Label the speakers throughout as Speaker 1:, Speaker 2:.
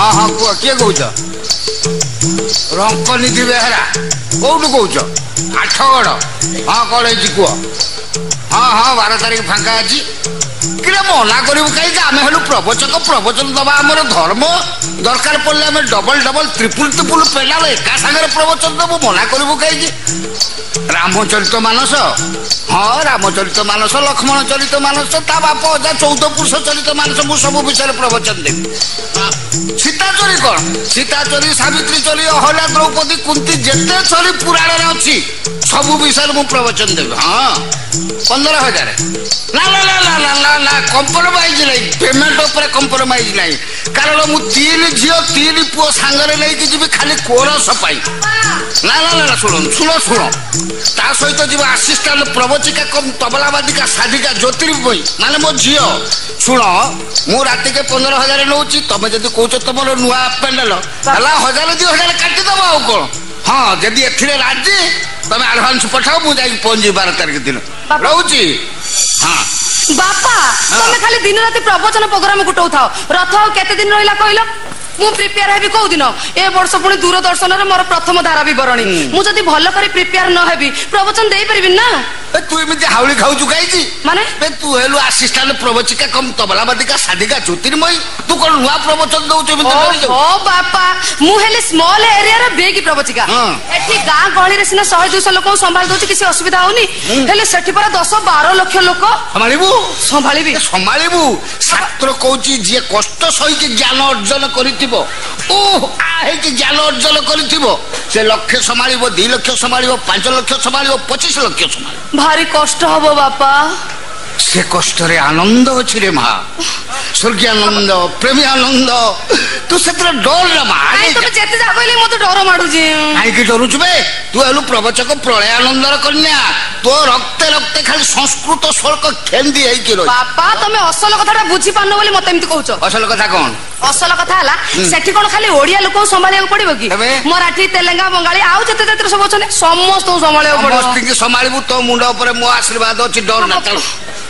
Speaker 1: हाँ हाँ कुह किए कौच रंकनिधि बेहरा कौटू कौच आठगड़ हाँ कौन है कुह हाँ हाँ 12 तारीख फांका अच्छी कि मना करूँ कहीं आम हलु प्रवचक प्रवचन दबा आमर धर्म दरकार पड़े आम डबल डबल त्रिपुल त्रिपुल पेला एका सागर प्रवचन दबू मना करूँ कहीं रामचरित मानस हाँ रामचरित मानस लक्ष्मण चरित मानस ता बाप अजा 14 पुरुष चरित मानस मु सब विषय प्रवचन देवी सीता चोरी कौन सीता चोरी सावित्री चोरी अहल्या द्रौपदी कुंती जिते चोरी पुराण अच्छी सब विषय मु प्रवचन देवी हाँ 15,000 ना ना ना ना ना ना ना कंप्रोमाइज नहीं पेमेंट ऊपर कंप्रोमाइज नहीं कारण मु 3 झील 3 पुओ सांगरे नहीं जी खाली कोरस पाई ना ना ना शुण शुण शुण ता सहित जी आसिस्टांट प्रवचिका कम तबलावादिका साधिका ज्योतिर्मयी माने मो झील शुण मु राति के 15,000 नौ तुम जब कौच तुम नुआ पेंडेल है 1,000-2,000 काटिदेव आउ कौन हाँ जदि ए राजी तुम आडभांस पठाओ मुझे पहुंची 12 तारीख दिन रोची हाँ
Speaker 2: बापा तुम खाली दिन राति प्रवचन प्रोग्राम गुटाऊ थाओ रथ केते दिन रहिला कहलो मु प्रिपेयर हेबी को दिन ए वर्ष पुणी दूरदर्शन रे मोर प्रथम धारा विवरणी मु जदी भलो करे प्रिपेयर न हेबी प्रवचन देई परबी ना
Speaker 1: तू एमती हाउली खाऊचु कहीं
Speaker 2: माने
Speaker 1: तू हेलु आसिस्टांट प्रवचिका कम तबलावादिका साधिका ज्योतिर्मयी तू कौन नुआ प्रवचन दउछु
Speaker 2: ओ बापा मु हेले स्मॉल एरिया रे बेगी प्रवचिका एठी गां गहली रे सिना 100-200 लोक संभाल दउछि किसी असुविधा होनी हेले सेठी पर 10-12 लाख लोक
Speaker 1: संभाळिबू शास्त्र कहूची जे कष्ट सही के ज्ञान अर्जन करितिबो ओ आहे के ज्ञान अर्जन करितिबो से लक्ष्य संभाळिबो 2 लाख संभाळिबो 5 लाख संभाळिबो 25 लाख संभाळिबो
Speaker 2: भारी कष्ट हबो बापा
Speaker 1: से कष्ट रे आनंद अछि रे मां स्वर्गीय आनंद प्रेमी आनंद तू सेत्र डर रे मां
Speaker 2: आई तुम जेते जा कहले मते डर माडू जी
Speaker 1: आई के डरू छबे तू हेलु प्रवचक प्रलय आनंदर कन्या तो रक्ते रक्ते खाली संस्कृत श्लोक खेंदी हेई के रही
Speaker 2: बापा तमे असल कथाटा बुझी पानो बोली मते एमती कहउछ
Speaker 1: असल कथा कोन
Speaker 2: असल कथा हला सेठी कोन खाली ओडिया लोक संभालिया पड़िबो की मराठी तेलंगा बंगाली आउ जते जते सब अछने समस्त संभालिया पड़िबो समस्त के संभालिबु तो मुंड ऊपर मो आशीर्वाद अछि डर ना चल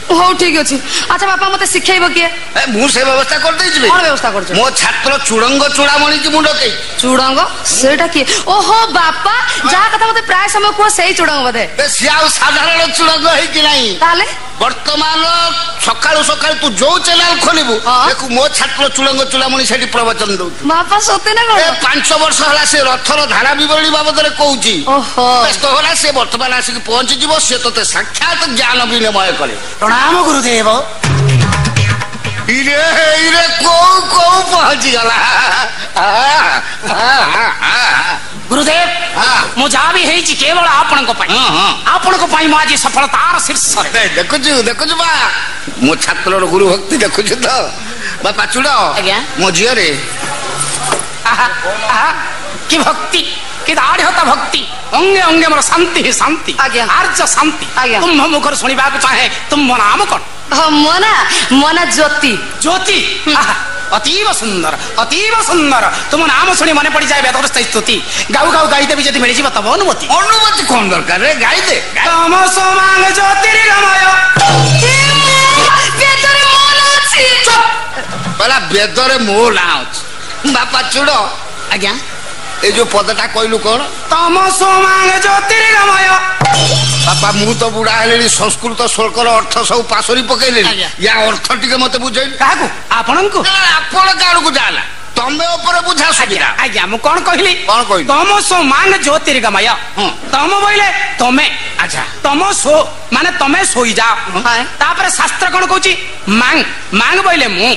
Speaker 2: हो ठीक अछि अच्छा बापा मते सिखाइबो के
Speaker 1: मु से व्यवस्था कर देई जिबे
Speaker 2: कोन व्यवस्था करछ
Speaker 1: मो छात्र चुड़ंग चूड़ामणि की मुंड के
Speaker 2: चुड़ंग सेटा की ओहो बापा जा कथा मते प्राय समय को सही चुड़ंग बदे
Speaker 1: बे सियाउ साधारण चुड़ंग है कि नहीं
Speaker 2: ताले
Speaker 1: वर्तमान सकाळु सकाळु तू जो चैनल खोलिबु देखु मो छात्र चुड़ंग चूड़ामणि सेठी प्रवचन दउ
Speaker 2: बापा सते ना कोन
Speaker 1: 5 वर्ष हला से रथर धारा विवरणी बाबद रे कहूची
Speaker 2: ओहो
Speaker 1: व्यस्त होला से वर्तमान आसी पहुंची जीवो से तते साक्षात ज्ञान विनिमय करे
Speaker 3: प्रणाम गुरुदेव
Speaker 1: इरे को पहुंची गला
Speaker 3: गुरुदेव मु जा भी हेई केवल आपण को पाई आपण को पाई मु आज सफलतार शीर्ष रे
Speaker 1: देखु बा मो छात्र गुरु भक्ति देखु तो बापा चुड़ मो झियो रे
Speaker 3: की भक्ति कि दाढ़ होता भक्ति अंगे अंगे मोर शांति ही शांति आर्ज शांति तुम मुखर सुनिबा को चाहे तुम मो नाम कोन
Speaker 2: मोना ज्योति
Speaker 3: ज्योति अतीव सुंदर तुम नाम सुनी मन पड़ जाए वेद स्तुति गाऊ गाऊ गाई देवी जदि मिल जी तब अनुमति
Speaker 1: कौन दरकार रे गाई दे
Speaker 3: तम सोमांग ज्योतिर्गमय
Speaker 2: बेदरे मोला छी
Speaker 1: बला बेदरे मोला बापा चुड़
Speaker 3: आज्ञा
Speaker 1: ए जो पदटा कहलु कौन
Speaker 3: तम सोमांग ज्योतिर्गमय
Speaker 1: बापा मु तो बुढ़ा हेलेनी संस्कृत श्लोकर अर्थ सब पासरी पकेलेनी या अर्थ टिके मते बुझैल
Speaker 3: काकू आपन को
Speaker 1: आपण काडू को जाला तमे ऊपर बुझा सुबिरा
Speaker 3: आज्ञा मु कोन कहली तम सोमांग ज्योतिर्गमय तम बोइले तमे अच्छा तम सो माने तमे सोई जाओ तापर शास्त्र कोन कहूची मांग मांग बोइले मु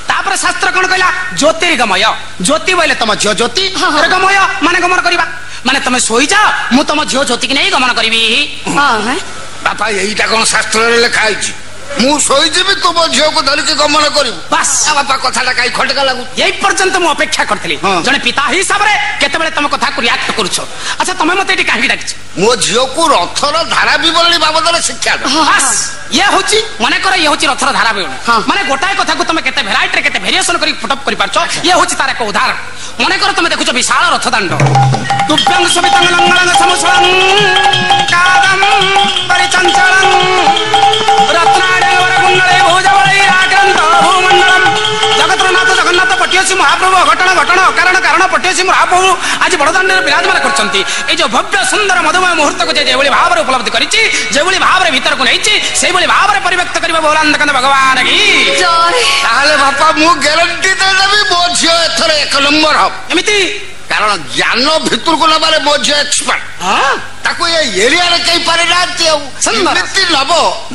Speaker 3: तापर शास्त्र कोन कहला ज्योतिर्गमय ज्योति बोइले तम ज्यो ज्योति गमय माने गमन करिबा माने तमे सोई जाओ मु तम ज्यो ज्योति की नहीं गमन करिबी
Speaker 1: बापा एईटा कोन शास्त्र रे लिखा आइची मु सोई जेबी तुम झियो को धरि के गमन करिबु
Speaker 3: बस
Speaker 1: बापा कथाटा काई खटका लागु
Speaker 3: यही पर्यंत मु अपेक्षा करथली जने पिता हिसाब रे केते बेले तुम कथा को रिएक्ट करूछो अच्छा तमे मते एटी काहे डाकिछ
Speaker 1: मो झियो को रथर धारा विवरणी बाबद रे शिक्षा दे
Speaker 3: बस ये होची माने कर ये होची रथर धारा विवरणी माने गोटाए कथा को तुम केते भेराइटी रे केते वेरिएशन करी पुटअप करि पारछो ये होची तार एक उदाहरण माने कर तुम देखुछो विशाल रथ दांड तुभ्यं सवितं लंगलं समुसलं कादं परिचंचलं रत्नाडे वरकुंडले भुजबलै आक्रंत भूमंडलं जगत्रनाथ ଜଗନ୍ନାଥ ପଟିଅଛି ମହାପ୍ରଭୁ ଅଘଟଣ ଘଟଣ ଅକାରଣ କାରଣ ପଟିଅଛି ମହାପ୍ରଭୁ ଆଜି ବଡ଼ଦାଣ୍ଡରେ ବିରାଜମାନ କରିଛନ୍ତି। ଏଇ ଯୋଉ ଭବ୍ୟ ସୁନ୍ଦର ମଧୁମୟ ମୁହୂର୍ତ୍ତକୁ ଯେଭଳି ଭାବରେ ଉପଲବ୍ଧି କରିଛି, ଯେଭଳି ଭାବରେ ଭିତରକୁ ନେଇଛି, ସେଇଭଳି ଭାବରେ ପରିବ୍ୟକ୍ତ କରିବ ବୋଲାନ୍ଦକନ୍ଦ ଭଗବାନ କି।
Speaker 1: ତାହେଲେ ବାପା ମୁଁ ଗ୍ୟାରେଣ୍ଟି ଦେଇଦେବି ମୋ ଝିଅ ଏଥର 1 ନମ୍ବର ହବ।
Speaker 3: ଏମିତି
Speaker 1: କାରଣ ଜ୍ଞାନ ଭିତରକୁ ନେବାରେ ମୋ ଝିଅ ଏକ୍ସପର୍ଟ। ତାକୁ ଏ ଏରିଆରେ କେହି ପାରିନାହାନ୍ତି। ଆଉ ସେମିତି ନବ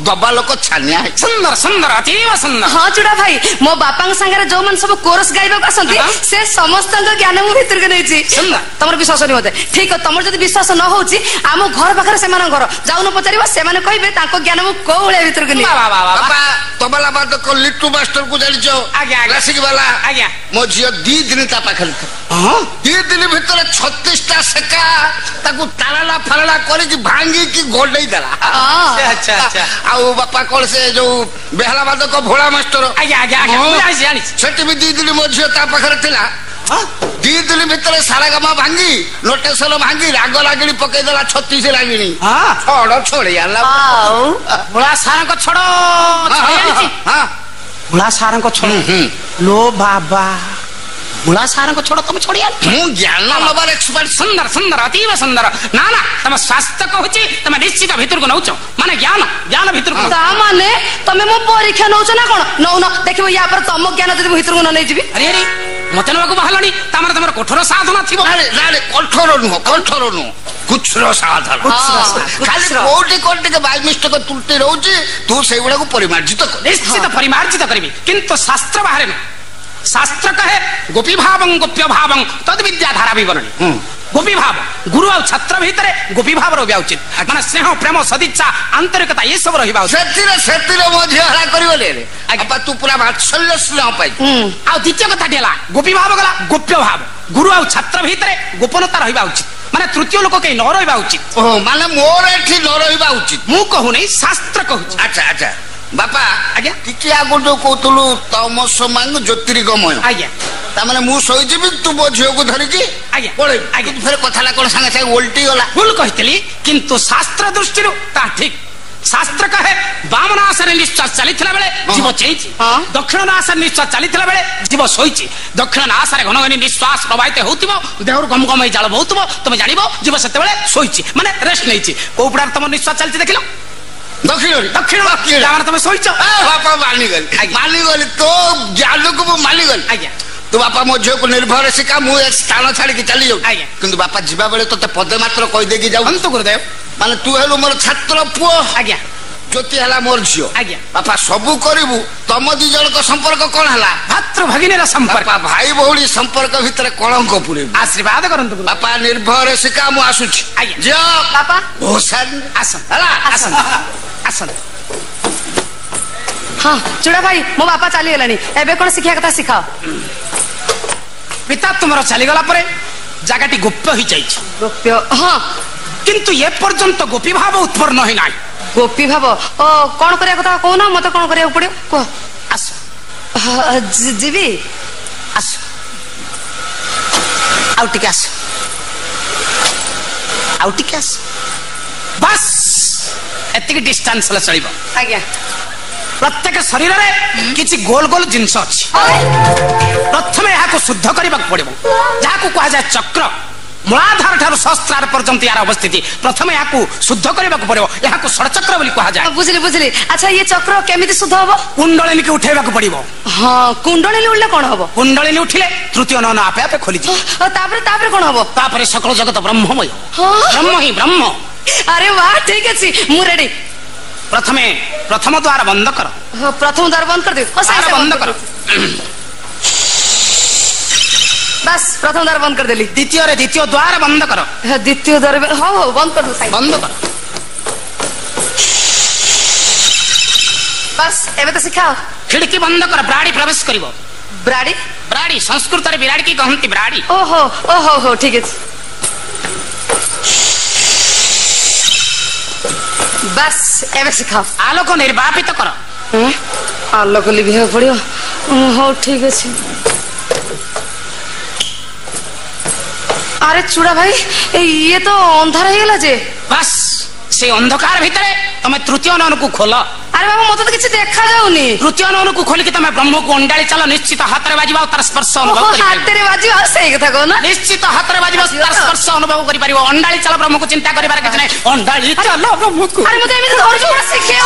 Speaker 1: ଦବା ଲୋକ ଛାନିଆ।
Speaker 3: ସୁନ୍ଦର ସୁନ୍ଦର ଅତୀବ ସୁନ୍ଦର।
Speaker 2: ହଁ ଚୁଡା ଭାଇ, ମୋ ବାପାଙ୍କ ସାଙ୍ଗରେ ଯୋଉମାନେ ସବୁ କୋରସ ଗାଇବାକୁ ଆସନ୍ତି ସେ ସମସ୍ତଙ୍କ ଜ୍ଞାନ ମୁଁ ଭିତରକୁ ନେଇଛି। ତମର ବିଶ୍ୱାସ ନାହିଁ ମତେ? ଠିକ, ତମର ଯଦି ବିଶ୍ୱାସ ନ ହଉଛି ଆମ ଘର ପାଖରେ ସେମାନଙ୍କ ଘର, ଯାଉନ ପଚାରିବ, ସେମାନେ କହିବେ ତାଙ୍କ ଜ୍ଞାନ ମୁଁ କୋଉ ଭଳିଆ ଭିତରକୁ ନେଇ।
Speaker 1: ବାପା ତବଲା ବାଦକ ଲିଟୁ ମାଷ୍ଟର କୁ ଜାଣିଛ? କ୍ଲାସିକ ବାଲା।
Speaker 3: ଆଜ୍ଞା,
Speaker 1: ମୋ ଝିଅ 2 ଦିନ ତା ପାଖରେ 2 ଦିନ ଭିତରେ 36ଟା ସେକା ତାକୁ ତାଳଲା ଫାଳଲା କରିକି ଭାଙ୍ଗିକି ଗୋଡେଇ ଦେଲା। ଆଉ ବାପା କଣ ସେ ଯୋଉ ବେହଲା ବାଦକ ଭୋଳା ମାଷ୍ଟର, ସେଠି ବି 2 ଦିନ ମୋ ଝିଅ ତା ପାଖରେ ଥିଲା। 2 ଦିନ ଭିତରେ ସାରାଗାମା ଭାଙ୍ଗି, ନୋଟେସନ ଭାଙ୍ଗି, ରାଗ ଲାଗିଣି ପକେଇଦେଲା 36 ଲାଗିଣି। ଛଡ ଛଡେଇ ଆଣିଲା।
Speaker 3: ଭୋଳା ସାରଙ୍କ ଛଡ, ଭୋଳା ସାରଙ୍କ ଛଡ। ଲୋ ବାବା, ଭୋଳା ସାରଙ୍କ ଛଡ ତମେ ଛଡେଇ ଆଣି?
Speaker 1: ମୁଁ ଜ୍ଞାନ ନବାର ଏକ୍ସପର୍ଟ।
Speaker 3: ସୁନ୍ଦର ସୁନ୍ଦର ଅତୀବ ସୁନ୍ଦର। ନା ନା, ତମେ ସ୍ୱାସ୍ଥ୍ୟ କହୁଛି, ତମେ ନିଶ୍ଚିତ ଭିତରକୁ ନଉଛ, ମାନେ ଜ୍ଞାନ ଭିତରକୁ।
Speaker 2: ତା ମାନେ ତମେ ମୋ ପରୀକ୍ଷା ନଉଛ ନା କଣ? ନଉନ, ଦେଖିବ ୟା ପରେ ତମ ଜ୍ଞାନ ଯଦି ମୁଁ ଭିତରକୁ ନ ନେଇଯିବି।
Speaker 3: ଆରେ ମତେ ନେବାକୁ ବାହାରିଲଣି, ତାମାନେ ତମର କଠୋର ସାଧନା ଥିବ।
Speaker 1: କଠୋର ନୁହଁ, କଠୋର ନୁହଁ, କୁଚ୍ଛର ସାଧନା। ଖାଲି କୋଉଠି କୋଉଠି ଟିକେ ବାଇ ମିଷ୍ଟେକ ତ୍ରୁଟି ରହୁଛି, ତୁ ସେଇଗୁଡାକୁ ପରିମାର୍ଜିତ କର।
Speaker 3: ନିଶ୍ଚିତ ପରିମାର୍ଜିତ କରିବି, କିନ୍ତୁ ଶାସ୍ତ୍ର ବାହାରେ ନୁହଁ। শাস্ত্র কহে গোপী ভাবং গোপ্য ভাবং তদ বিদ্যা ধারা বিবরণী। গোপী ভাব গুরু আর ছাত্র ভিতরে গোপী ভাব রহবা উচিত, মানে স্নেহ প্রেম সদিচ্ছা আন্তরিকতা এসব রহবা উচিত।
Speaker 1: সেতিরে মধ্যে হরা করিবলে আপা তু পুরা বাৎসল্য স্নেহ পাই।
Speaker 3: আর দ্বিতীয় কথাটি হলা গোপী ভাব গলা গোপ্য ভাব, গুরু আর ছাত্র ভিতরে গোপনতা রহবা উচিত, মানে তৃতীয় লোক কেই ন রহবা উচিত।
Speaker 1: ও মানে মোর এଠି ন রহবা উচিত।
Speaker 3: মু কহুনি, শাস্ত্র কহুছি।
Speaker 1: আচ্ছা আচ্ছা বাপা, আজ্ঞা ଟିକେ ଆଗରୁ କହୁଥିଲୁ ତମସ ମାଙ୍ଗ ଜ୍ୟୋତିର୍ଗମୟ।
Speaker 3: ଆଜ୍ଞା,
Speaker 1: ତାମାନେ ମୁଁ ଶୋଇଯିବି, ତୁ ମୋ ଝିଅକୁ ଧରିକି
Speaker 3: ଆଜ୍ଞା
Speaker 1: ପଳେଇବୁ। ଆଜ୍ଞା, ଫେରେ କଥାଟା କଣ ସାଙ୍ଗେ ସାଙ୍ଗେ ଓଲଟି ଗଲା?
Speaker 3: ଭୁଲ କହିଥିଲି, କିନ୍ତୁ ଶାସ୍ତ୍ର ଦୃଷ୍ଟିରୁ ତାହା ଠିକ। ଶାସ୍ତ୍ର କହେ ବାମନ ଆଶାରେ ନିଶ୍ୱାସ ଚାଲିଥିଲା ବେଳେ ଜୀବ ଚେଇଛି, ଦକ୍ଷିଣ ଆଶାରେ ନିଶ୍ୱାସ ଚାଲିଥିଲା ବେଳେ ଜୀବ ଶୋଇଛି। ଦକ୍ଷିଣ ଆଶାରେ ଘନ ଘନ ନିଶ୍ୱାସ ପ୍ରବାହିତ ହେଉଥିବ, ଦେହରୁ ଗମ ଗମ ହେଇ ଜାଳ ବହୁଥିବ, ତମେ ଜାଣିବ ଜୀବ ସେତେବେଳେ ଶୋଇଛି, ମାନେ ରେଷ୍ଟ ନେଇଛି। କୋଉ ପଡ଼ାରେ ତମ ନିଶ୍ୱାସ ଚାଲିଛି ଦେଖିଲ? ଦକ୍ଷିଣରେ। ଦକ୍ଷିଣ ତମେ ଶୋଇଛ।
Speaker 1: ବାପା ମାନିଗଲି, ତୋ ଜ୍ଞାନକୁ ମୁଁ ମାନିଗଲି।
Speaker 3: ଆଜ୍ଞା,
Speaker 1: ତୁ ବାପା ମୋ ଝିଅକୁ ନିର୍ଭର ଶିଖା, ମୁଁ ଏ ସ୍ଥାନ ଛାଡିକି ଚାଲି ଯାଉ। କିନ୍ତୁ ବାପା ଯିବା ବେଳେ ତତେ ପଦେ ମାତ୍ର କହିଦେଇକି ଯାଉ।
Speaker 3: ଗୁରୁଦେବ,
Speaker 1: ମାନେ ତୁ ହେଲୁ ମୋର ଛାତ୍ର ପୁଅ।
Speaker 3: ଆଜ୍ଞା,
Speaker 1: ଜ୍ୟୋତି ହେଲା ମୋର ଝିଅ।
Speaker 3: ଆଜ୍ଞା,
Speaker 1: ବାପା ସବୁ କରିବୁ। ତମ 2 ଜଣଙ୍କ ସମ୍ପର୍କ କଣ ହେଲା?
Speaker 3: ଭାତୃ ଭଗିନୀର ସମ୍ପର୍କ।
Speaker 1: ଭାଇ ଭଉଣୀ ସମ୍ପର୍କ ଭିତରେ କଳଙ୍କ ପୁରେଇବୁ।
Speaker 3: ଆଶୀର୍ବାଦ କରନ୍ତୁ
Speaker 1: ବାପା, ନିର୍ଭର ଶିଖା, ମୁଁ ଆସୁଛି।
Speaker 3: ଆଜ୍ଞା,
Speaker 1: ଝିଅ
Speaker 2: ବାପା
Speaker 3: ଆସନ୍ତୁ ହେଲା, ଆସନ୍ତୁ ଆସନ୍ତୁ।
Speaker 2: ହଁ ଚୁଡା ଭାଇ, ମୋ ବାପା ଚାଲିଗଲାଣି, ଏବେ କଣ ଶିଖିବା କଥା ଶିଖାଅ।
Speaker 3: ପିତା ତୁମର ଚାଲିଗଲା ପରେ ଜାଗାଟି ଗୋପ୍ୟ ହେଇଯାଇଛି।
Speaker 2: ଗୋପ୍ୟ? ହଁ,
Speaker 3: କିନ୍ତୁ ଏ ପର୍ଯ୍ୟନ୍ତ ଗୋପୀ ଭାବ ଉତ୍ପନ୍ନ ହୋଇନାହିଁ।
Speaker 2: ଗୋପୀ ଭାବ? ଓ, କଣ କରିବା କଥା କହୁନ, ମତେ କଣ କରିବାକୁ ପଡିବ କୁହ।
Speaker 3: ଆସ,
Speaker 2: ଯିବି।
Speaker 3: ଆସ, ଆଉ ଟିକେ ଆସ, ଆଉ ଟିକେ ଆସ, ବାସ୍ ଏତିକି ଡିଷ୍ଟାନ୍ସ ହେଲେ ଚଳିବ।
Speaker 2: ଆଜ୍ଞା,
Speaker 3: ପ୍ରତ୍ୟେକ ଶରୀରରେ କିଛି ଗୋଲ ଗୋଲ ଜିନିଷ ଅଛି। ପ୍ରଥମେ ଏହାକୁ ଶୁଦ୍ଧ କରିବାକୁ ପଡିବ, ଯାହାକୁ କୁହାଯାଏ ଚକ୍ର। ମୂଳାଧାର ଠାରୁ ସହସ୍ରାର ପର୍ଯ୍ୟନ୍ତ ଏହାର ଅବସ୍ଥିତି। ପ୍ରଥମେ ଏହାକୁ ଶୁଦ୍ଧ କରିବାକୁ ପଡିବ, ଏହାକୁ ଷଡ଼ଚକ୍ର ବୋଲି କୁହାଯାଏ।
Speaker 2: ବୁଝିଲି ବୁଝିଲି। ଆଚ୍ଛା, ଇଏ ଚକ୍ର କେମିତି ଶୁଦ୍ଧ ହବ?
Speaker 3: କୁଣ୍ଡଳିନୀକି ଉଠେଇବାକୁ ପଡିବ।
Speaker 2: ହଁ, କୁଣ୍ଡଳିନୀ ଉଠିଲେ କଣ ହବ?
Speaker 3: କୁଣ୍ଡଳିନୀ ଉଠିଲେ ତୃତୀୟ ନୟନ ଆପେ ଆପେ ଖୋଲିଯିବ।
Speaker 2: ତାପରେ କଣ ହବ?
Speaker 3: ତାପରେ ସକଳ ଜଗତ ବ୍ରହ୍ମମୟ, ବ୍ରହ୍ମ ହିଁ ବ୍ରହ୍ମ।
Speaker 2: ଆରେ ବାহ, ଠିକ ଅଛି, ମୁଁ ରେଡି।
Speaker 3: ପ୍ରଥମେ ପ୍ରଥମ ଦ୍ୱାର ବନ୍ଦ କର।
Speaker 2: ପ୍ରଥମ ଦ୍ୱାର ବନ୍ଦ କରିଦେବି?
Speaker 3: ବନ୍ଦ କର।
Speaker 2: ବାସ୍, ପ୍ରଥମ ଦ୍ୱାର ବନ୍ଦ କରିଦେଲି।
Speaker 3: ଦ୍ୱିତୀୟରେ ଦ୍ୱିତୀୟ ଦ୍ୱାର ବନ୍ଦ କର।
Speaker 2: ଦ୍ୱିତୀୟ ଦ୍ୱାର? ହଉ ହଉ, ବନ୍ଦ କରିଦେବୁ।
Speaker 3: ବନ୍ଦ କର।
Speaker 2: ବାସ୍, ଏବେ ତ ଶିଖାଅ।
Speaker 3: ଖିଡକି ବନ୍ଦ କର, ବ୍ରାଡି ପ୍ରବେଶ କରିବ।
Speaker 2: ବ୍ରାଡି?
Speaker 3: ବ୍ରାଡି ସଂସ୍କୃତରେ ବିରାଡି କି କହନ୍ତି ବ୍ରାଡି।
Speaker 2: ଓହୋ ଓହୋ ହଉ, ଠିକ ଅଛି। ବାସ୍, ଏବେ ଶିଖାଅ।
Speaker 3: ଆଲୋକ ନିର୍ବାପିତ କର।
Speaker 2: ଆଲୋକ ଲିଭିବାକୁ ପଡିବ? ହଉ, ଠିକ ଅଛି। আরে চূড়া ভাই, ইয়ে তো অন্ধার হয়ে গেল যে।
Speaker 3: বাস, সেই অন্ধকার ভিতরে তুমি তৃতীয় নয়নকু খোল।
Speaker 2: আরে ବାବା ମତେ ତ କିଛି ଦେଖା ଯାଉନି।
Speaker 3: ତୃତୀୟ ନୟନକୁ ଖୋଲିକି ତମେ ବ୍ରହ୍ମକୁ ଅଣ୍ଡାଳି ଚାଲ, ନିଶ୍ଚିତ ହାତରେ ବାଜିବ ଆଉ ତାର ସ୍ପର୍ଶ ଅନୁଭବ କରିପାରିବ।
Speaker 2: ହାତରେ ବାଜିବ ଆଉ ସେଇ କଥା କହୁନ।
Speaker 3: ନିଶ୍ଚିତ ହାତରେ ବାଜିବ, ତାର ସ୍ପର୍ଶ ଅନୁଭବ କରିପାରିବ। ଅଣ୍ଡାଳି ଚାଲ ବ୍ରହ୍ମକୁ, ଚିନ୍ତା କରିବାର କିଛି ନାହିଁ। ଅଣ୍ଡାଳି ଚାଲ ବ୍ରହ୍ମକୁ।
Speaker 2: ଆରେ ମତେ ଏମିତି ଧରୁଛୁ, ଶିଖେଇବ